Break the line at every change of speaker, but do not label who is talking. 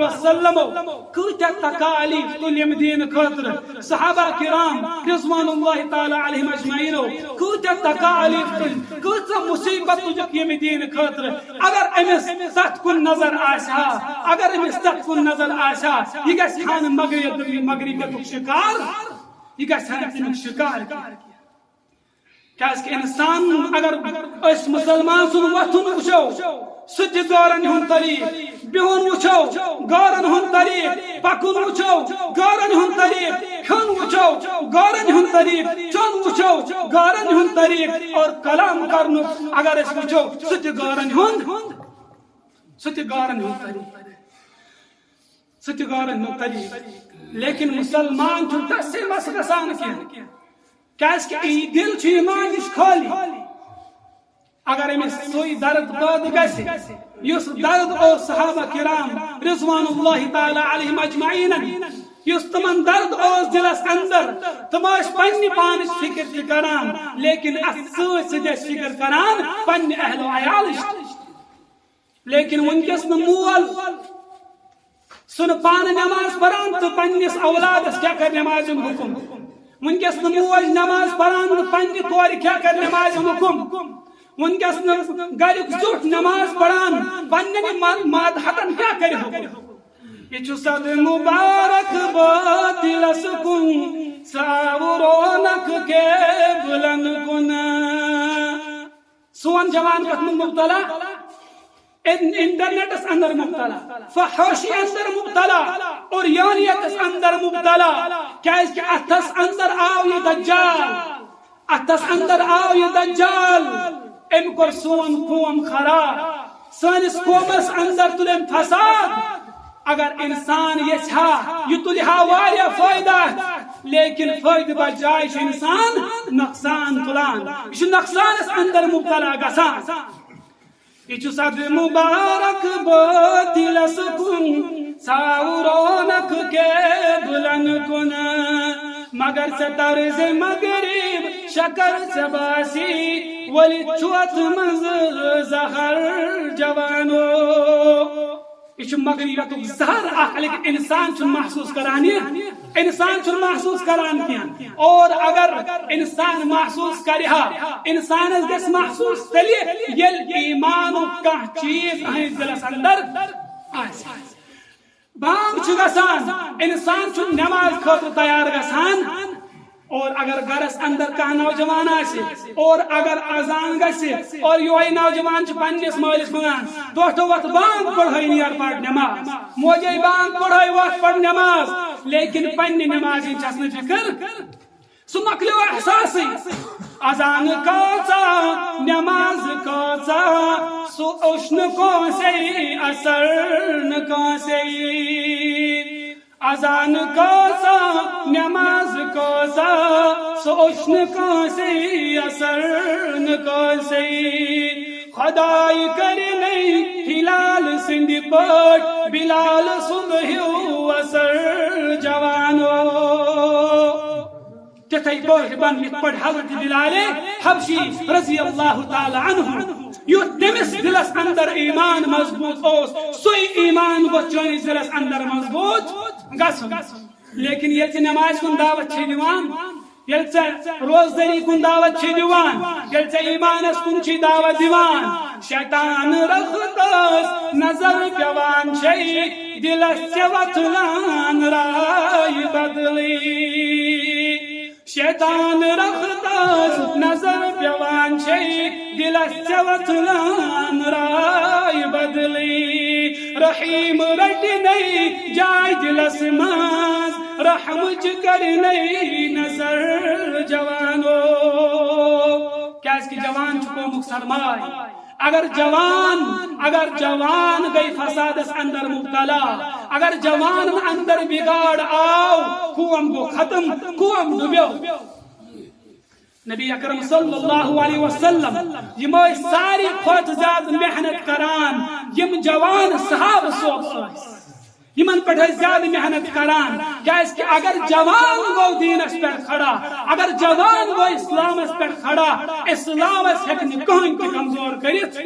وسلم كوتا تكاليف تليم دين خاطر صحابة كرام رضوان الله تعالى عليهم أجمعين كوتا تكاليف كوتا مصيبة تجك يم دين خاطر اگر امس تتكن نظر آشا اگر امس تتكن نظر آشا يگس حان مغربية شکار يگس حان شکار کہ انسان اگر اس مسلمان سن وطن وچو سچ گارن ہن طریق بہن وچو گارن ہن طریق پکن وچو گارن ہن طریق کھن وچو گارن ہن طریق چون وچو گارن ہن طریق اور کلام کرن اگر اس وچو سچ گارن ہن طریق لیکن مسلمان چھن تسی مسلسان کیا کیس کہ دل چھ ایمان نش خالی اگر امس سوئی درد پاد گژھِ یس درد اور صحابہ کرام رضوان اللہ تعالی علیہم اجمعین یس تمن درد اور دلس اندر تم پنہ پانچ فکر کران لیکن ات فکر کران پنہ اہل و عیال لیکن ونکس مول سن پان نماز پران تو پنس اولادس کیا کر نماز حکم ونکس موج نماز پران تو پنہ کور کیا کر نماز حکم ونکس گھر زٹ نماز پڑھان پنہ ماتحتن کیا کر حکم یہ صد مبارک باطلس کن ساورونک کے بلند کن سون جوان کت مبتلا انٹرنیٹ اس اندر مبتلا فحوشی اندر مبتلا اور یانیت اس اندر مبتلا کیا اس کے اتس اندر آو یہ دجال اتس اندر آو یہ دجال ام کر سون قوم خراب سانس قومس اندر تلم فساد اگر انسان یہ چھا یہ تلہا واریا فائدہ لیکن فائدہ بجائے انسان نقصان تلان یہ نقصان اس اندر مبتلا گسان یہ صد مبارک باطلس کن ساورونک کے بلند کن مگر سے طرز مغرب شکر سے باسی ولی چوت مز زہر جوانو یہ مغربیت زہر لیکن انسان چھ محسوس کرانی انسان چھ محسوس کران کیا اور اگر انسان محسوس کرہا انسان گس محسوس تلی یل ایمان کا چیز دلس اندر بانگ چھ گسان انسان چھ نماز خاطر تیار گسان اور اگر گرس اندر کا نوجوان آسے اور اگر اذان گسے اور یہ نوجوان چھ پنس مالس ونان دوٹو وقت بانگ پڑھائی نیر پڑھ نماز موجے بانگ پڑھائی وقت پڑھ نماز لیکن پنہ نماز چسن فکر سو مکلیو احساسی اذان کاچا نماز کاچا سو اشن کو سے اثر نکا سے اذان کاچا نماز کاچا سو اشن کا سے اثر نکا سے خدائی کرنے ہلال سندھ پٹ بلال صبح اثر جوانو تتھائی پٹ بن پٹ حضرت بلال حبشی رضی اللہ تعالی عنہ یو تمس دلس اندر ایمان مضبوط اوس سوئی ایمان بچوئنس دلس اندر مضبوط گسن لیکن یہ نماز کن دعوت چھ دیوان یل روزداری کن دعوت چھ دیوان یل ایمانس کن چھ دعوت دیوان شیطان رختس نظر پیوان چھ دلس وطلان رائی بدلی شیطان رختس نظر پیوان چھ دلس وطلان رائی بدلی رحیم رٹنی جائے دلس ماز رحم کرنی نظر جوانو کیا اس کی جوان چکو مکسرمائی اگر جوان گئی فساد اس اندر مبتلا اگر جوان اندر بگاڑ آو قوم کو ختم قوم ڈبیو نبی اکرم صلی اللہ علیہ وسلم یم ساری کھوت زیادہ محنت کران یم جوان صحابہ صحب یمن پہ زیادہ محنت کران کیاز کہ اگر جوان گو دینس پہ کھڑا اگر جوان گو اسلامس پہ کھڑا اسلامس ہیکہ کہیں تہ کمزور کرت